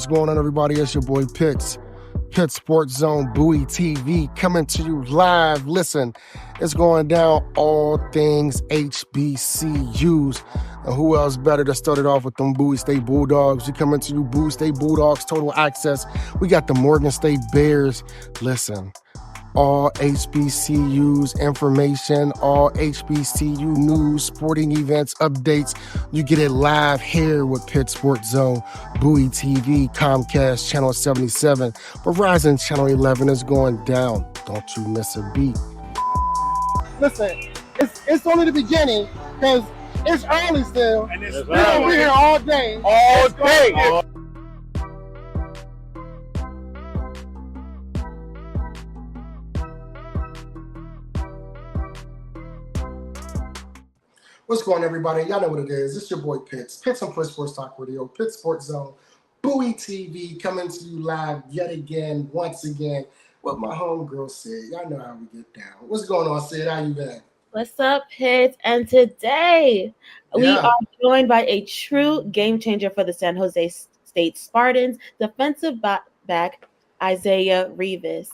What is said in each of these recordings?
What's going on, everybody? It's your boy Pitts. Pitt Sports Zone, Bowie TV, coming to you live. Listen, it's going down all things HBCUs. And who else better to start it off with them Bowie State Bulldogs? We coming to you, Bowie State Bulldogs, total access. We got the Morgan State Bears. Listen, all HBCUs information, all HBCU news, sporting events, updates. You get it live here with Pitt Sports Zone, Bowie TV, Comcast Channel 77, Verizon Channel 11 is going down. Don't you miss a beat. Listen, it's only the beginning because it's early still. And we're gonna be here all day. All day. What's going on, everybody? Y'all know what it is. It's your boy Pitts and Pitt Sports Talk Radio, Pitt Sports Zone, Bowie TV, coming to you live yet again, once again, with my homegirl Sid. Y'all know how we get down. What's going on, Sid? How you been? What's up, Pitt? And today we are joined by a true game changer for the San Jose State Spartans, defensive back Isiah Revis.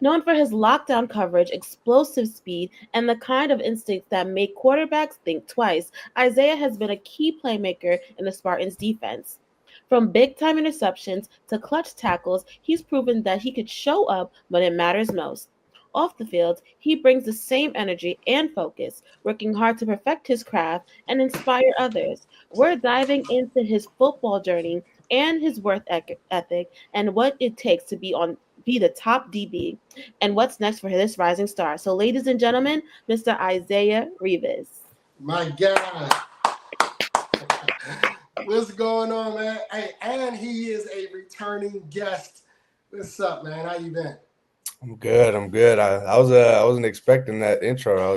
Known for his lockdown coverage, explosive speed, and the kind of instincts that make quarterbacks think twice, Isiah has been a key playmaker in the Spartans' defense. From big-time interceptions to clutch tackles, he's proven that he could show up when it matters most. Off the field, he brings the same energy and focus, working hard to perfect his craft and inspire others. We're diving into his football journey and his work ethic and what it takes to be the top DB and what's next for this rising star. So, ladies and gentlemen, Mr. Isiah Revis. My God. What's going on, man? Hey, and he is a returning guest. What's up, man? How you been? I'm good. I wasn't expecting that intro.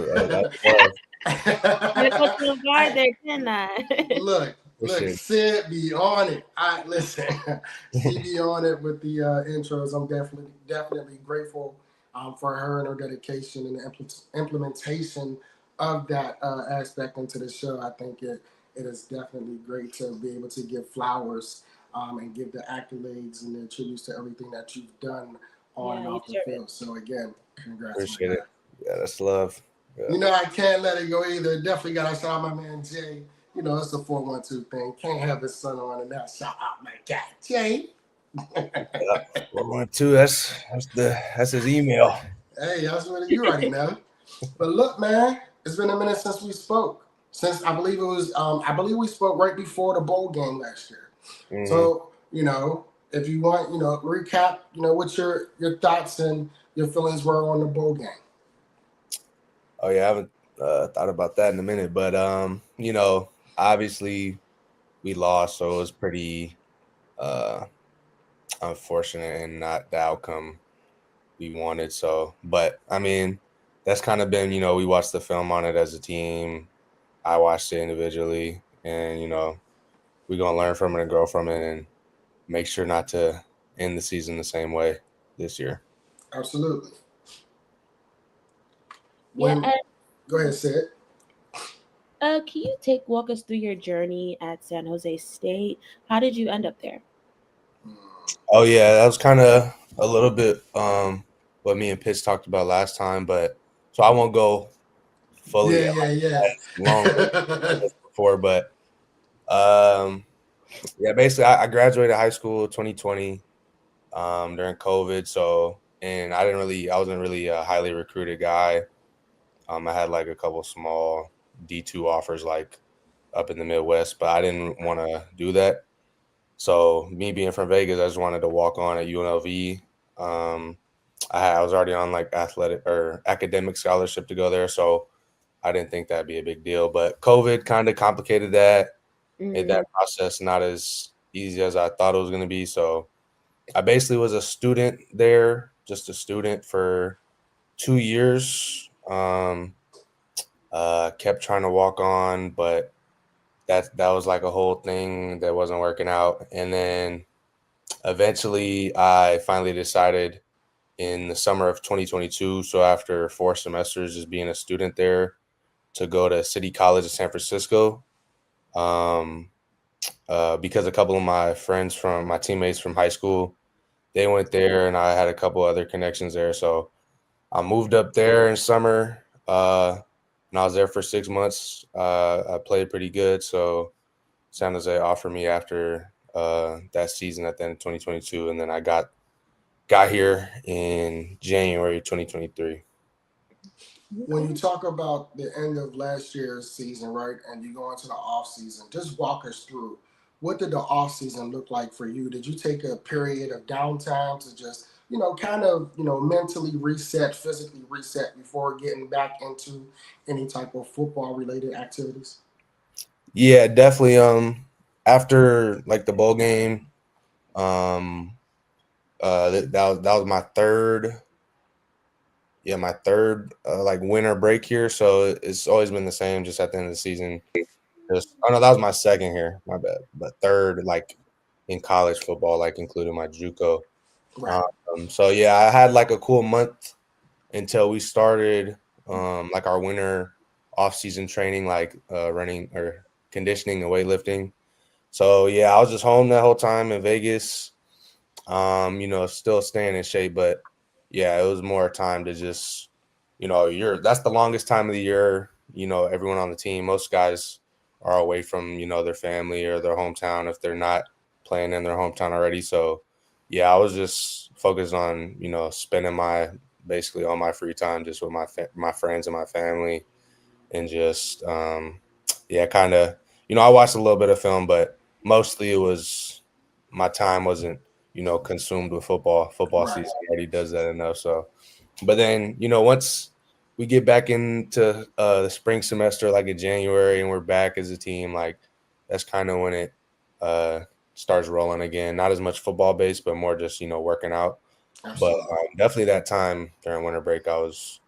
Look, Sid be on it. Listen, she be on it with the intros. I'm definitely grateful for her and her dedication and the implementation of that aspect into the show. I think it is definitely great to be able to give flowers and give the accolades and the tributes to everything that you've done on and off the field. So again, congrats. Appreciate it. Yeah, that's love. Yeah. You know, I can't let it go either. Definitely got to shout out my man Jay. You know, it's a 412 thing. Can't have his son on and not shout out my guy Jay. 412. That's his email. Hey, that's what you already know. But look, man, it's been a minute since we spoke. Since I believe we spoke right before the bowl game last year. Mm-hmm. So, you know, if you want, you know, recap, you know, what your thoughts and your feelings were on the bowl game. Oh yeah, I haven't thought about that in a minute, but you know, obviously we lost, so it was pretty unfortunate and not the outcome we wanted. So, but I mean, that's kind of been, you know, we watched the film on it as a team. I watched it individually, and you know, we're gonna learn from it and grow from it, and make sure not to end the season the same way this year. Absolutely. Go ahead, Sid. Can you walk us through your journey at San Jose State? How did you end up there? Oh yeah, that was kind of a little bit what me and Pitts talked about last time, but so I won't go fully long before, but yeah, basically I graduated high school 2020 during COVID, so and I wasn't really a highly recruited guy. I had like a couple small D2 offers like up in the Midwest, but I didn't want to do that. So me being from Vegas, I just wanted to walk on at UNLV. I was already on like athletic or academic scholarship to go there, so I didn't think that'd be a big deal. But COVID kind of complicated that, made that process not as easy as I thought it was going to be. So I basically was a student there, just a student for 2 years. Kept trying to walk on, but that was like a whole thing that wasn't working out. And then eventually I finally decided in the summer of 2022, so after 4 semesters just being a student there, to go to City College of San Francisco. because a couple of my friends from my teammates from high school, they went there, and I had a couple other connections there. So I moved up there in summer, and I was there for 6 months. I played pretty good, so San Jose offered me after that season at the end of 2022, and then I got here in January 2023. When you talk about the end of last year's season, right, and you go into the off season, just walk us through what did the off season look like for you? Did you take a period of downtime to just, kind of, mentally reset, physically reset before getting back into any type of football related activities? Yeah, definitely. After like the bowl game, um, that was my third. Yeah, my third like winter break here. So it's always been the same. Just at the end of the season, just oh no, that was my second here. My bad, but third like in college football, like including my JUCO. Right. So yeah, I had like a cool month until we started like our winter off season training, like running or conditioning and weightlifting. So yeah, I was just home that whole time in Vegas. Still staying in shape, but yeah, it was more time to just, that's the longest time of the year, everyone on the team, most guys are away from, their family or their hometown if they're not playing in their hometown already. So yeah, I was just focused on, spending basically all my free time just with my friends and my family and just, yeah, kind of, I watched a little bit of film, but mostly it was my time wasn't, consumed with football. Football Right. season already does that enough. So, but then, once we get back into the spring semester, like in January, and we're back as a team, like that's kind of when it uh, starts rolling again. Not as much football based, but more just, working out. But Absolutely. definitely that time during winter break, I was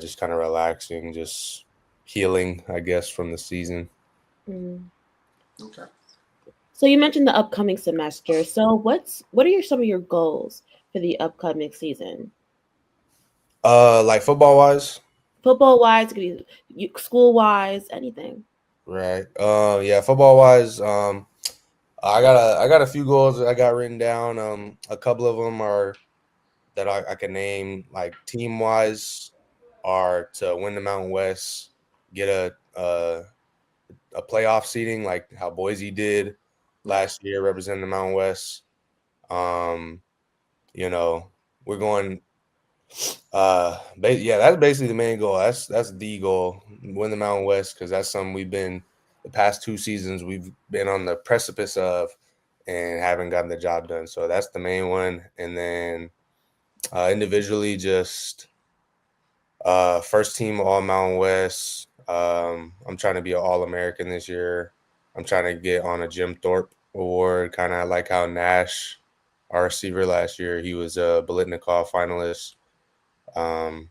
just kind of relaxing, just healing, I guess, from the season. Mm. Okay. So you mentioned the upcoming semester. So what are some of your goals for the upcoming season? Like football wise, Football wise, could be school wise, anything. right? Yeah, football wise, I got a few goals that I got written down. A couple of them are that I can name, like team wise, are to win the Mountain West, get a playoff seating like how Boise did Right. last year, representing the Mountain West. Um, you know, we're going. Yeah, that's basically the main goal. That's the goal. Win the Mountain West because that's something we've been the past 2 seasons we've been on the precipice of and haven't gotten the job done. So that's the main one. And then individually, just first team All Mountain West. I'm trying to be an All American this year. I'm trying to get on a Jim Thorpe award, kind of like how Nash, our receiver last year, he was a Bolitnikov finalist. Um,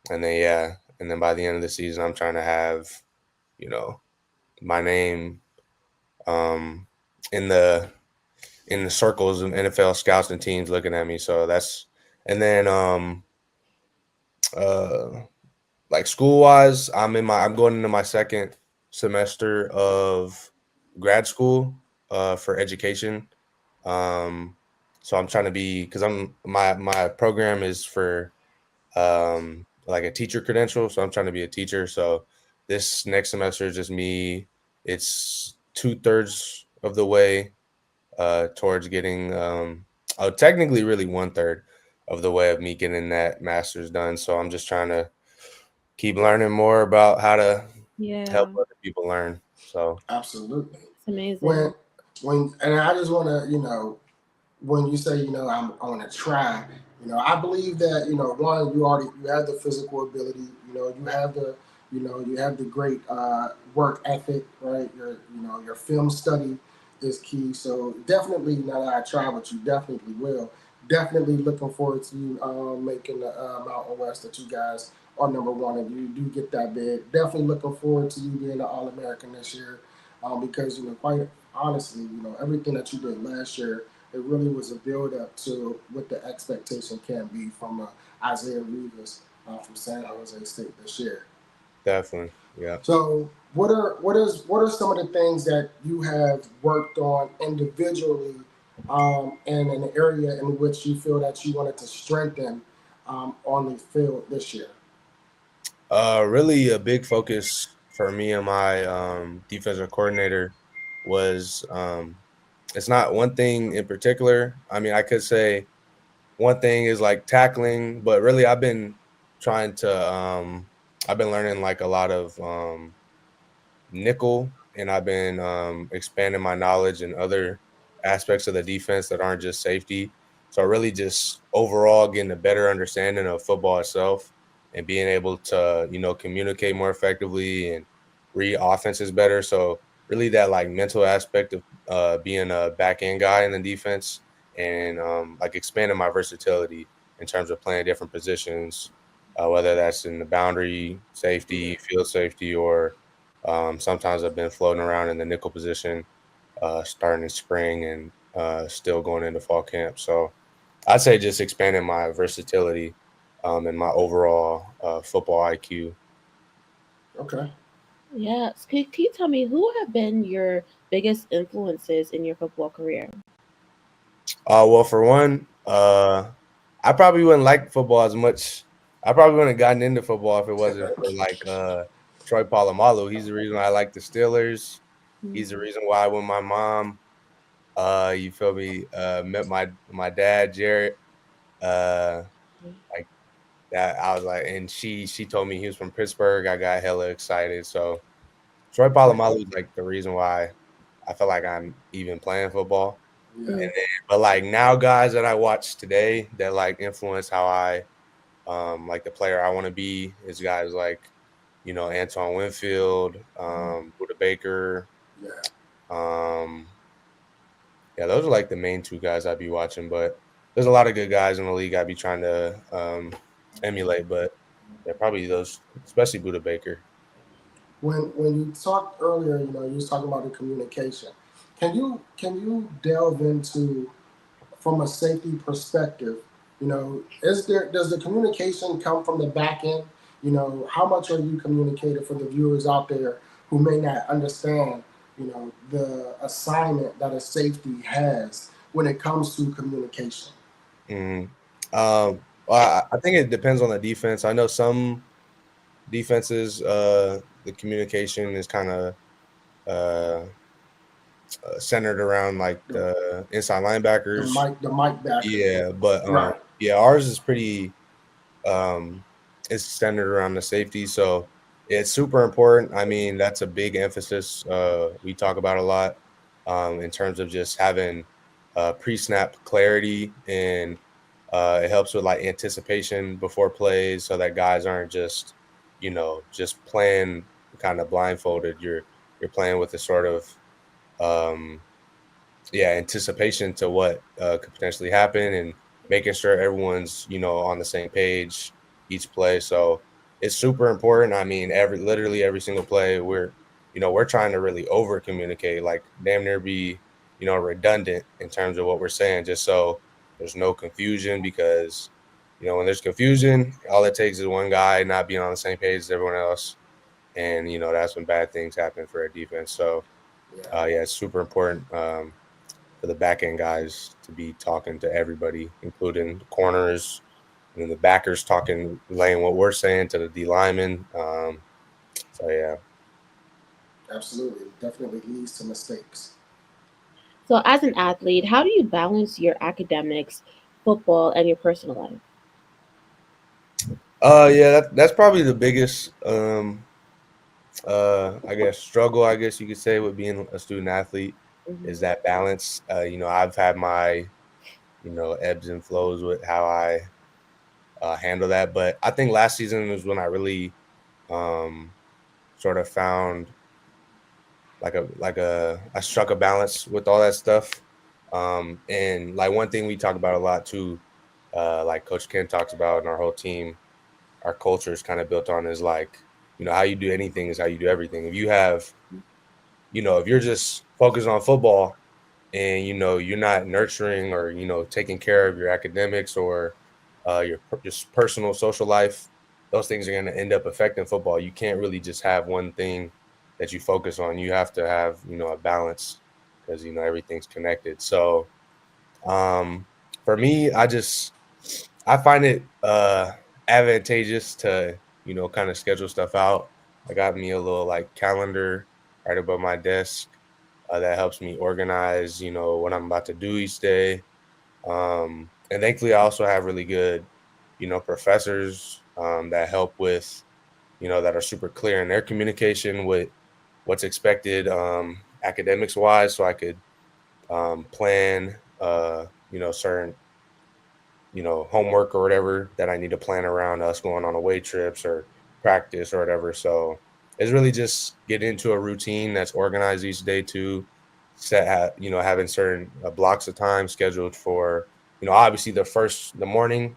and then by the end of the season, I'm trying to have, you know, my name um, in the circles of NFL scouts and teams looking at me. So that's and then uh, like school wise, I'm going into my second semester of grad school for education. Um, so I'm trying to be because my program is for like a teacher credential. So I'm trying to be a teacher. So this next semester is just me. It's 2/3 of the way towards getting, technically really 1/3 of the way of me getting that master's done. So I'm just trying to keep learning more about how to help Yeah, other people learn. So Absolutely. it's amazing. When and I just want to, when you say, I want to try, I believe that, one, you have the physical ability, you have the great work ethic, right? Your film study is key. So definitely, now that I try, but you definitely will. Definitely looking forward to you making the Mountain West that you guys are number one and you do get that bid. Definitely looking forward to you being an All American this year because, quite honestly, everything that you did last year it really was a build up to what the expectation can be from Isiah Revis from San Jose State this year. Definitely. Yeah. So what are some of the things that you have worked on individually, and an area in which you feel that you wanted to strengthen, on the field this year? Really a big focus for me and my defensive coordinator was it's not one thing in particular. I mean, I could say one thing is like tackling, but really trying to I've been learning like a lot of nickel, and I've been expanding my knowledge in other aspects of the defense that aren't just safety. So really, just overall getting a better understanding of football itself and being able to communicate more effectively and read offenses better. So really, that like mental aspect of being a back end guy in the defense and like expanding my versatility in terms of playing different positions, whether that's in the boundary safety, field safety, or sometimes I've been floating around in the nickel position, starting in spring and still going into fall camp. So I'd say just expanding my versatility and my overall football IQ. Okay. Yeah. So can you tell me who have been your biggest influences in your football career? Well, for one, I probably wouldn't like football as much. I probably wouldn't have gotten into football if it wasn't for like Troy Polamalu. He's the reason I like the Steelers. He's the reason why when my mom you feel me, met my dad, Jared, uh, like that. I was like, and she told me he was from Pittsburgh. I got hella excited. So Troy Polamalu is like the reason why I feel like I'm even playing football. Yeah. And then, but like now, guys that I watch today that like influence how I like the player I want to be is guys like Antoine Winfield, Buda Baker, Yeah. um, yeah, those are like the main two guys I'd be watching, but there's a lot of good guys in the league I'd be trying to emulate, but yeah, probably those, especially Buda Baker. When you talked earlier, you was talking about the communication. Can you delve into, from a safety perspective, is there does the communication come from the back end? How much are you communicating for the viewers out there who may not understand, the assignment that a safety has when it comes to communication? Mm. Well, I think it depends on the defense. I know some defenses, the communication is kind of uh, centered around like The, the inside the linebackers. mic the mic backers. Yeah, but Right. yeah, ours is pretty um, is centered around the safety. So it's super important. I mean, that's a big emphasis we talk about a lot in terms of just having pre-snap clarity, and it helps with like anticipation before plays so that guys aren't just playing kind of blindfolded. You're playing with a sort of um, yeah, anticipation to what could potentially happen and making sure everyone's on the same page each play. So it's super important. I mean, literally every single play we're trying to really over communicate, like damn near be redundant in terms of what we're saying, just so there's no confusion, because when there's confusion, all it takes is one guy not being on the same page as everyone else, and that's when bad things happen for a defense. So Yeah. yeah, it's super important for the back end guys to be talking to everybody, including the corners and then the backers talking, relaying what we're saying to the D linemen. So yeah. Absolutely. It definitely leads to mistakes. So, as an athlete, how do you balance your academics, football, and your personal life? Yeah, that's probably the biggest I guess struggle, I guess you could say, with being a student athlete is that balance. I've had my ebbs and flows with how I handle that, but I think last season was when I really um sort of found I struck a balance with all that stuff. And like one thing we talk about a lot too, like Coach Ken talks about, and our whole team, our culture is kind of built on is like, how you do anything is how you do everything. If you have, if you're just focused on football and you're not nurturing or taking care of your academics or your just personal social life, those things are going to end up affecting football. You can't really just have one thing that you focus on. You have to have, a balance because, everything's connected. So for me, I find it advantageous to, kind of schedule stuff out. I got me a little like calendar right above my desk that helps me organize, what I'm about to do each day. And thankfully, I also have really good, professors that help with, that are super clear in their communication with what's expected academics wise. So I could plan, certain, homework or whatever that I need to plan around us going on away trips or practice or whatever. So it's really just get into a routine that's organized each day to having certain blocks of time scheduled for, obviously the morning,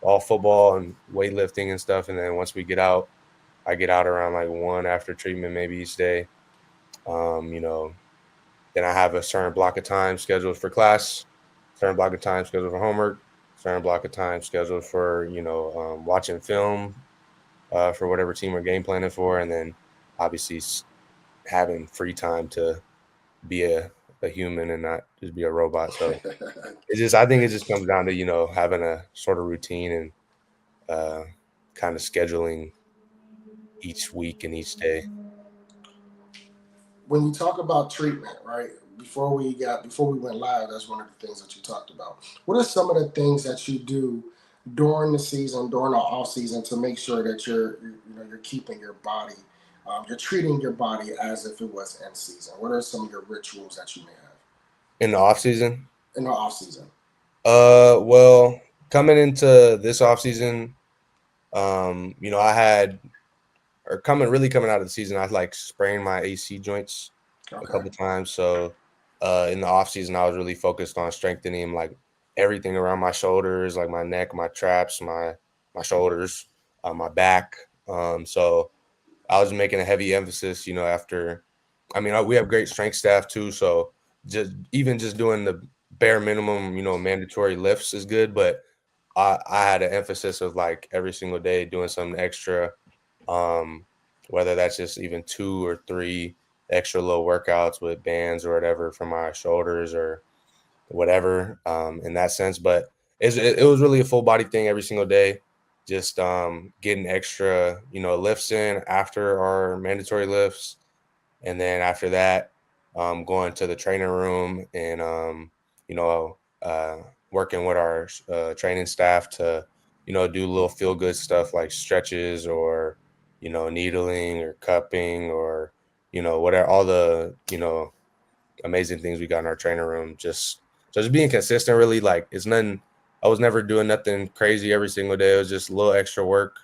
all football and weightlifting and stuff. And then once we get out, I get out around like 1 after treatment, maybe each day. Um, you know, then I have a certain block of time scheduled for class, certain block of time scheduled for homework, certain block of time scheduled for, watching film for whatever team we're game planning for. And then obviously having free time to be a human and not just be a robot. So I think it just comes down to, having a sort of routine and kind of scheduling each week and each day. When you talk about treatment, right? Before we went live, that's one of the things that you talked about. What are some of the things that you do during the season, during the off season, to make sure that you're keeping your body, you're treating your body as if it was in season? What are some of your rituals that you may have In the off season? in the off season? Well, coming into this off season, I had or coming out of the season, I like sprained my AC joints a Okay. couple times. So in the off season, I was really focused on strengthening like everything around my shoulders, like my neck, my traps, my shoulders, my back. So I was making a heavy emphasis, after. I mean, we have great strength staff too, so just doing the bare minimum, mandatory lifts is good, but I had an emphasis of like every single day doing something extra, um, whether that's just even 2 or 3 extra little workouts with bands or whatever for my shoulders or whatever, in that sense. But it was really a full body thing every single day, just getting extra, lifts in after our mandatory lifts. And then after that, going to the training room and, you know, uh, working with our training staff to, do little feel good stuff like stretches or, needling or cupping or, whatever, all the, amazing things we got in our training room. Just being consistent, really. Like it's nothing. I was never doing nothing crazy every single day. It was just a little extra work,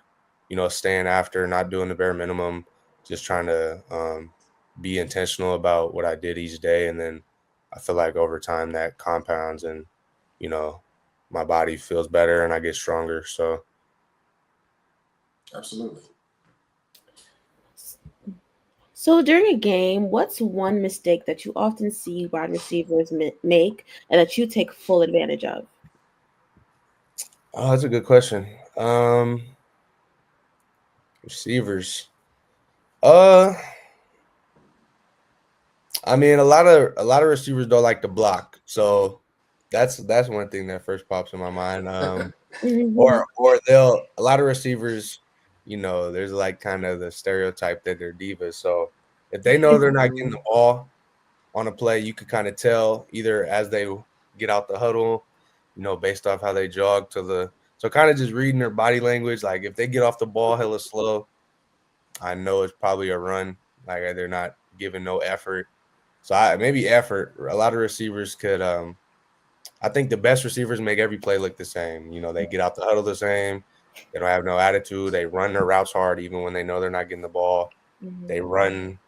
staying after, not doing the bare minimum, just trying to be intentional about what I did each day. And then I feel like over time that compounds and, you know, my body feels better and I get stronger. So Absolutely. So during a game, what's one mistake that you often see wide receivers make and that you take full advantage of? that's a good question. Receivers. Uh I mean, a lot of receivers don't like to block, so that's one thing that first pops in my mind. Mhm. Or they'll a lot of receivers, there's like kind of the stereotype that they're divas. So if they know they're not getting the ball on a play, you could kind of tell either as they get out the huddle, based off how they jog to the. So kind of just reading their body language. Like if they get off the ball hella slow, I know it's probably a run. Like they're not giving no effort. So maybe effort. A lot of receivers could. I think the best receivers make every play look the same. They get out the huddle the same. They don't have no attitude. They run their routes hard even when they know they're not getting the ball. They run,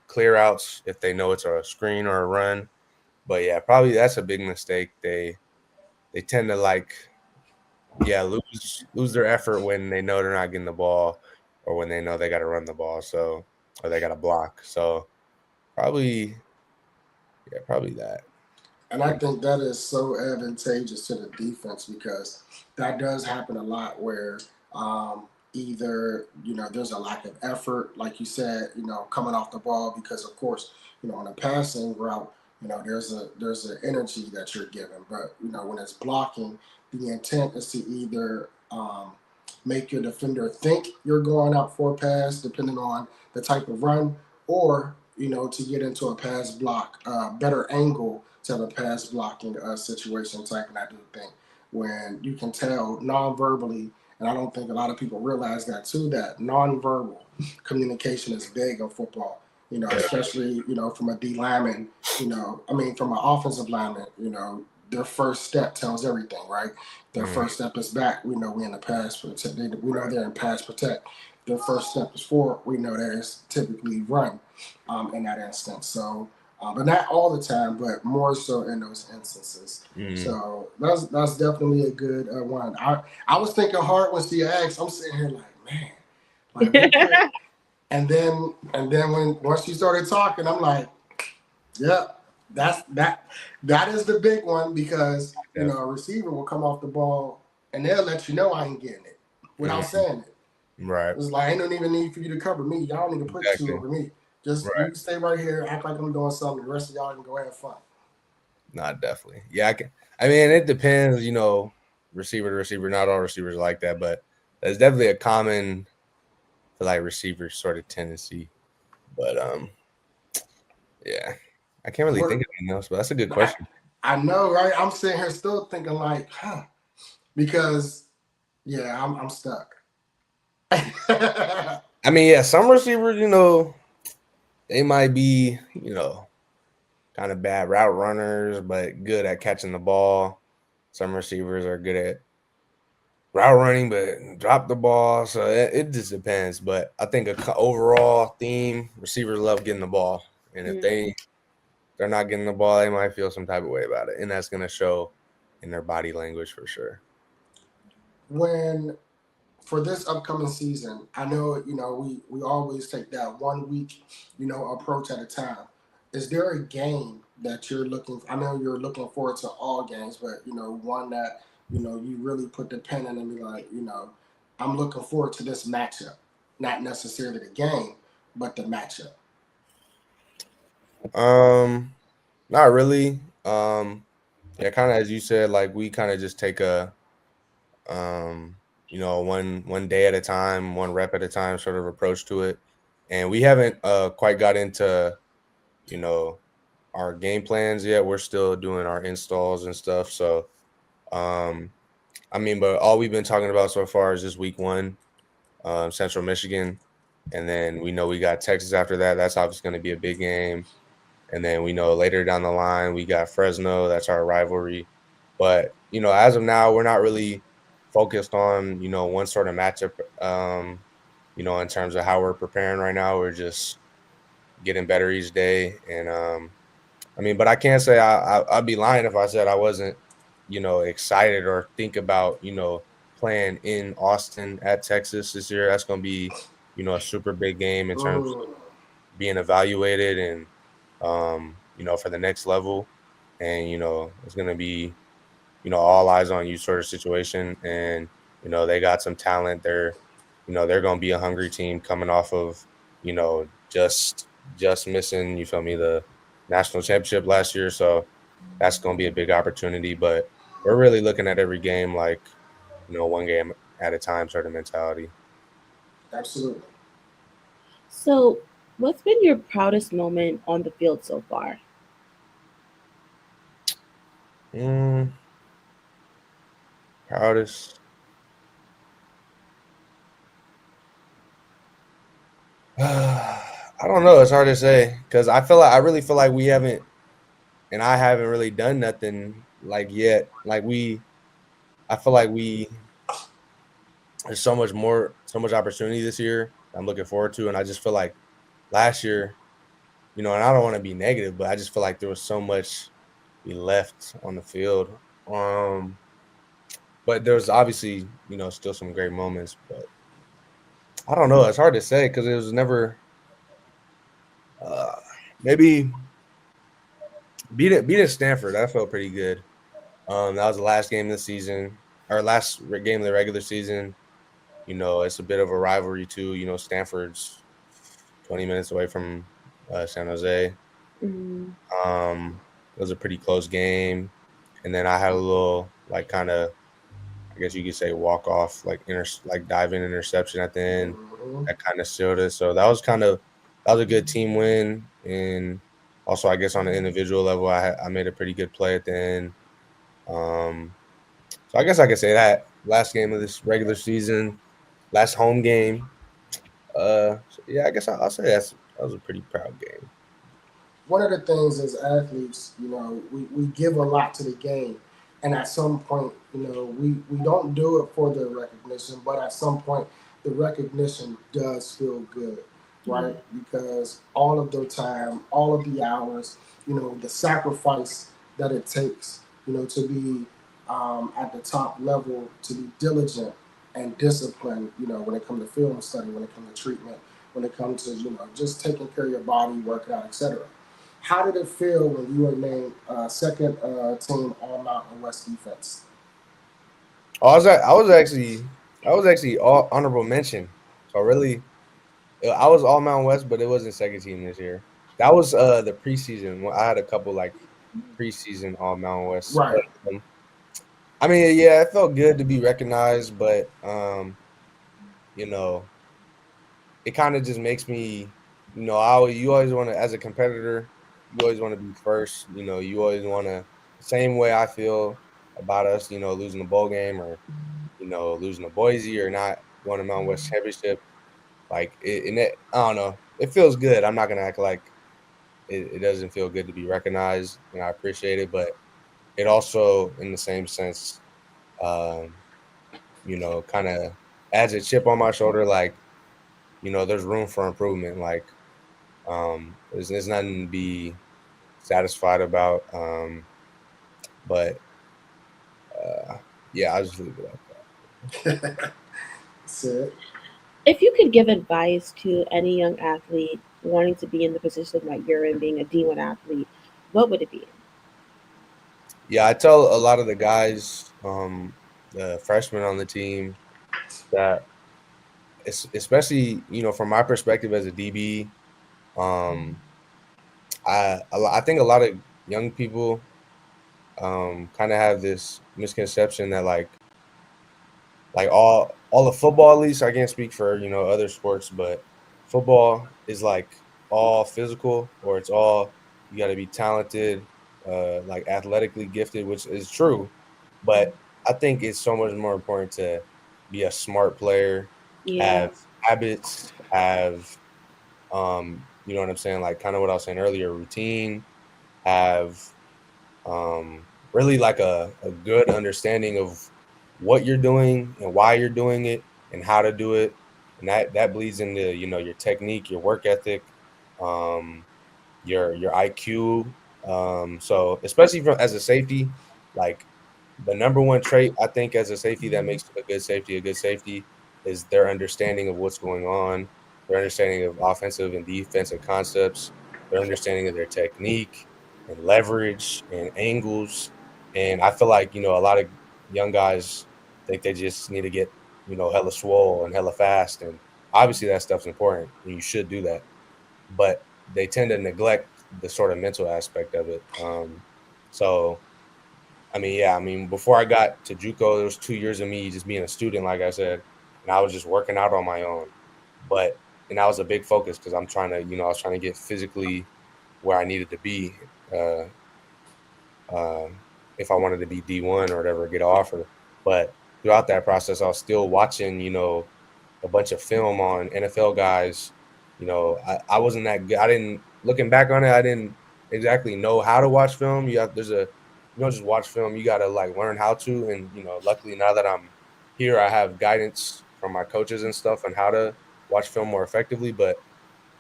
clear outs if they know it's a screen or a run. But yeah, probably that's a big mistake. They tend to lose their effort when they know they're not getting the ball or when they know they got to run the ball. So or they got to block. So probably probably that. And I think that is so advantageous to the defense because that does happen a lot where either, there's a lack of effort, like you said, coming off the ball, because of course, on a passing route, there's an energy that you're given. But, when it's blocking, the intent is to either make your defender think you're going out for a pass, depending on the type of run, or, to get into a pass block, better angle to have a pass blocking situation type. And I do think when you can tell non-verbally, and I don't think a lot of people realize that too, that nonverbal communication is big in football, especially, from a D lineman, from an offensive lineman, their first step tells everything, right? Their first step is back. We know we're in the pass protect. We know they're in pass protect. Their first step is forward. We know that it's typically run in that instance. So, but not all the time, but more so in those instances. So that's definitely a good one. I was thinking hard when she asked. I'm sitting here like, man, like okay. and then once she started talking, I'm like, yeah, that is the big one, because a receiver will come off the ball and they'll let you know I ain't getting it without saying it. Right. It's like, I don't even need for you to cover me. Y'all need to put two over me. Just you stay right here, act like I'm doing something. The rest of y'all can go have fun. Not definitely. Yeah, I mean, it depends, receiver to receiver. Not all receivers are like that, but that's definitely a common, like, receiver sort of tendency. But yeah, I can't really think of anything else. But that's a good question. I know, right? I'm sitting here still thinking like, because I'm stuck. I mean, yeah, some receivers, they might be, kind of bad route runners, but good at catching the ball. Some receivers are good at route running, but drop the ball. So it just depends. But I think a overall theme, receivers love getting the ball. And if they're not getting the ball, they might feel some type of way about it. And that's going to show in their body language for sure. When for this upcoming season, I know, we always take that 1 week, approach at a time. Is there a game that you're looking? I know you're looking forward to all games, but one that you really put the pen in and be like, I'm looking forward to this matchup, not necessarily the game, but the matchup. Not really. Yeah, kind of as you said, like we kind of just take a one day at a time, one rep at a time sort of approach to it. And we haven't quite got into, our game plans yet. We're still doing our installs and stuff. So, but all we've been talking about so far is just week 1, Central Michigan. And then we know we got Texas after that. That's obviously going to be a big game. And then we know later down the line, we got Fresno. That's our rivalry. But, as of now, we're not really focused on, one sort of matchup, in terms of how we're preparing right now. We're just getting better each day. And, but I can't say I'd be lying if I said I wasn't, excited or think about, playing in Austin at Texas this year. That's going to be, a super big game in terms of being evaluated and, for the next level. And, it's going to be, all eyes on you sort of situation. And, they got some talent. They're going to be a hungry team coming off of, just missing, you feel me, the national championship last year. So that's going to be a big opportunity. But we're really looking at every game like, one game at a time sort of mentality. Absolutely. So, what's been your proudest moment on the field so far? Proudest. I don't know. It's hard to say because I really feel like we haven't, and I haven't really done nothing like yet. Like I feel like there's so much opportunity this year I'm looking forward to. And I just feel like last year, and I don't want to be negative, but I just feel like there was so much we left on the field. But there's obviously, still some great moments, but I don't know. It's hard to say because it was never maybe beat Stanford. That felt pretty good. That was the last game of the season, or last game of the regular season. it's a bit of a rivalry too. Stanford's 20 minutes away from San Jose. Mm. It was a pretty close game, and then I had a little like kind of, I guess you could say, walk off like dive in interception at the end that kind of sealed it. So that was a good team win, and also I guess on an individual level, I made a pretty good play at the end. Um, so I guess I could say that last game of this regular season, last home game. So yeah, I guess I'll say that was a pretty proud game. One of the things as athletes, we give a lot to the game. And at some point, we don't do it for the recognition, but at some point, the recognition does feel good, right? Because all of the time, all of the hours, the sacrifice that it takes, to be at the top level, to be diligent and disciplined, when it comes to film study, when it comes to treatment, when it comes to, just taking care of your body, working out, etc. How did it feel when you were named second team All Mountain West defense? Oh, I was actually all honorable mention. So really, I was all Mountain West, but it wasn't second team this year. That was the preseason. I had a couple like preseason all Mountain West, but Right. I mean, yeah, it felt good to be recognized, but you know, it kind of just makes me, you always want to, as a competitor, you always want to be first. You always want to, same way I feel about us, losing the bowl game or losing to Boise or not going to Mountain West Championship. Like I don't know, it feels good. I'm not gonna act like it doesn't feel good to be recognized, and I appreciate it, but it also, in the same sense, um, kind of adds a chip on my shoulder. Like, there's room for improvement. Like, there's nothing to be satisfied about. But yeah, I'll just leave it at Sid. If you could give advice to any young athlete wanting to be in the position that you're in, being a D1 athlete, what would it be? Yeah, I tell a lot of the guys, the freshmen on the team, that especially from my perspective as a DB, um, I think a lot of young people kind of have this misconception that like all of football, at least I can't speak for other sports, but football is like all physical, or it's all, you got to be talented, like athletically gifted, which is true, but I think it's so much more important to be a smart player, Yeah. have habits, have you know what I'm saying, like kind of what I was saying earlier, routine, have really like a good understanding of what you're doing and why you're doing it and how to do it. And that bleeds into, your technique, your work ethic, um, your IQ. So especially as a safety, like the number one trait I think as a safety that makes a good safety is their understanding of what's going on, their understanding of offensive and defensive concepts, their understanding of their technique and leverage and angles. And I feel like, a lot of young guys think they just need to get, hella swole and hella fast. And obviously that stuff's important and you should do that. But they tend to neglect the sort of mental aspect of it. So I mean, yeah, I mean, before I got to JUCO, there was 2 years of me just being a student, like I said, and I was just working out on my own. And that was a big focus because I'm trying to, I was trying to get physically where I needed to be, uh, if I wanted to be D1 or whatever, get an offer. But throughout that process, I was still watching, a bunch of film on NFL guys. I wasn't that good. I didn't, looking back on it, I didn't exactly know how to watch film. You don't just watch film. You got to like learn how to. And, luckily now that I'm here, I have guidance from my coaches and stuff on how to watch film more effectively. But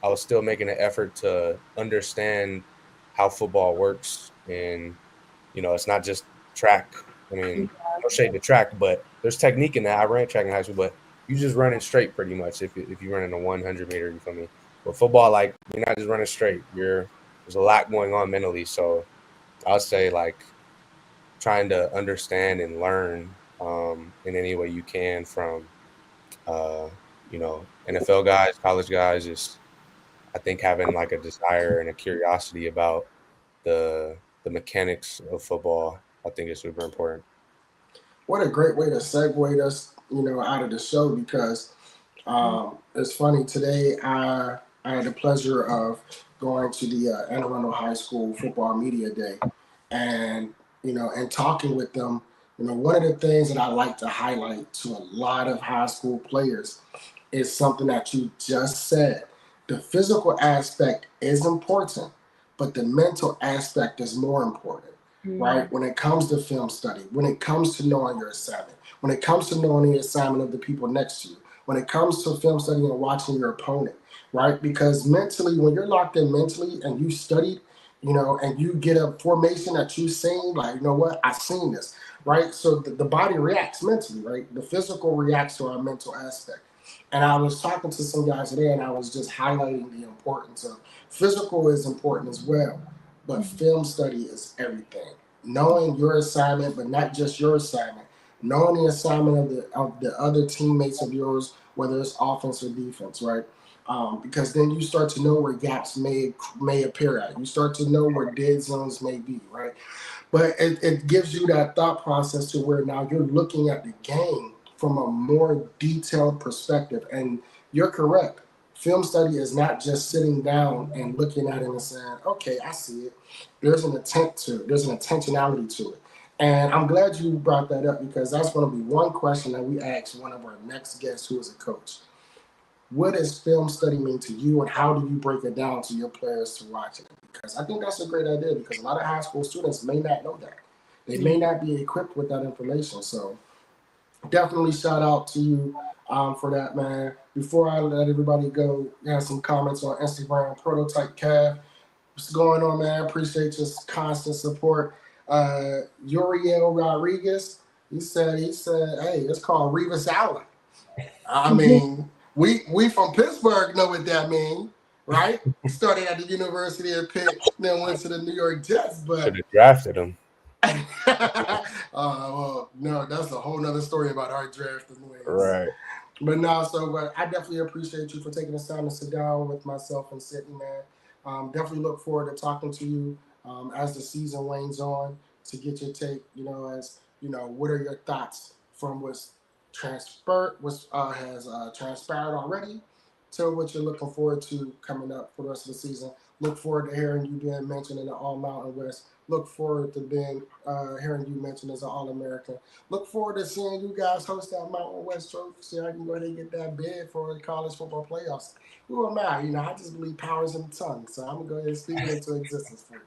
I was still making an effort to understand how football works. And, it's not just track. I mean, no shade to track, but there's technique in that. I ran track in high school, but you just running straight pretty much if you're running a 100 meter, you feel me? But football, like, you're not just running straight. There's a lot going on mentally. So I'll say like trying to understand and learn in any way you can from You know, NFL guys, college guys, just I think having like a desire and a curiosity about the mechanics of football, I think is super important. What a great way to segue us, out of the show, because it's funny. Today, I had the pleasure of going to the Anne Arundel High School Football Media Day, and and talking with them. One of the things that I like to highlight to a lot of high school players is something that you just said. The physical aspect is important, but the mental aspect is more important, right? When it comes to film study, when it comes to knowing your assignment, when it comes to knowing the assignment of the people next to you, when it comes to film study and watching your opponent, right? Because mentally, when you're locked in mentally and you studied, and you get a formation that you've seen, like, you know what, I've seen this, right? So the body reacts mentally, right? The physical reacts to our mental aspect. And I was talking to some guys today, and I was just highlighting the importance of physical is important as well, but film study is everything. Knowing your assignment, but not just your assignment, knowing the assignment of the other teammates of yours, whether it's offense or defense, right? Because then you start to know where gaps may appear at. You start to know where dead zones may be, right? But it gives you that thought process to where now you're looking at the game from a more detailed perspective. And you're correct. Film study is not just sitting down and looking at it and saying, okay, I see it. There's an intent to it. There's an intentionality to it. And I'm glad you brought that up, because that's going to be one question that we ask one of our next guests who is a coach. What does film study mean to you, and how do you break it down to your players to watch it? Because I think that's a great idea, because a lot of high school students may not know that. They may not be equipped with that information. So definitely shout out to you for that, man. Before I let everybody go, you have some comments on Instagram, Prototype Cav. What's going on, man? Appreciate your constant support. Uriel Rodriguez, he said, hey, it's called Revis Allen. I mean, we from Pittsburgh know what that means, right? Started at the University of Pitt, then went to the New York Jets, but Should have drafted him. well, no, that's a whole nother story about our draft ways. Right. But no, but I definitely appreciate you for taking the time to sit down with myself and Sydney, man. Definitely look forward to talking to you as the season wanes on, to get your take, as what are your thoughts from what's has transpired already to what you're looking forward to coming up for the rest of the season. Look forward to hearing you being mentioned in the All Mountain West. Look forward to hearing you mentioned as an All American. Look forward to seeing you guys host that Mountain West Trophy, so I can go ahead and get that bid for the college football playoffs. Who am I? I just believe power's in the tongue, so I'm gonna go ahead and speak it into existence for you.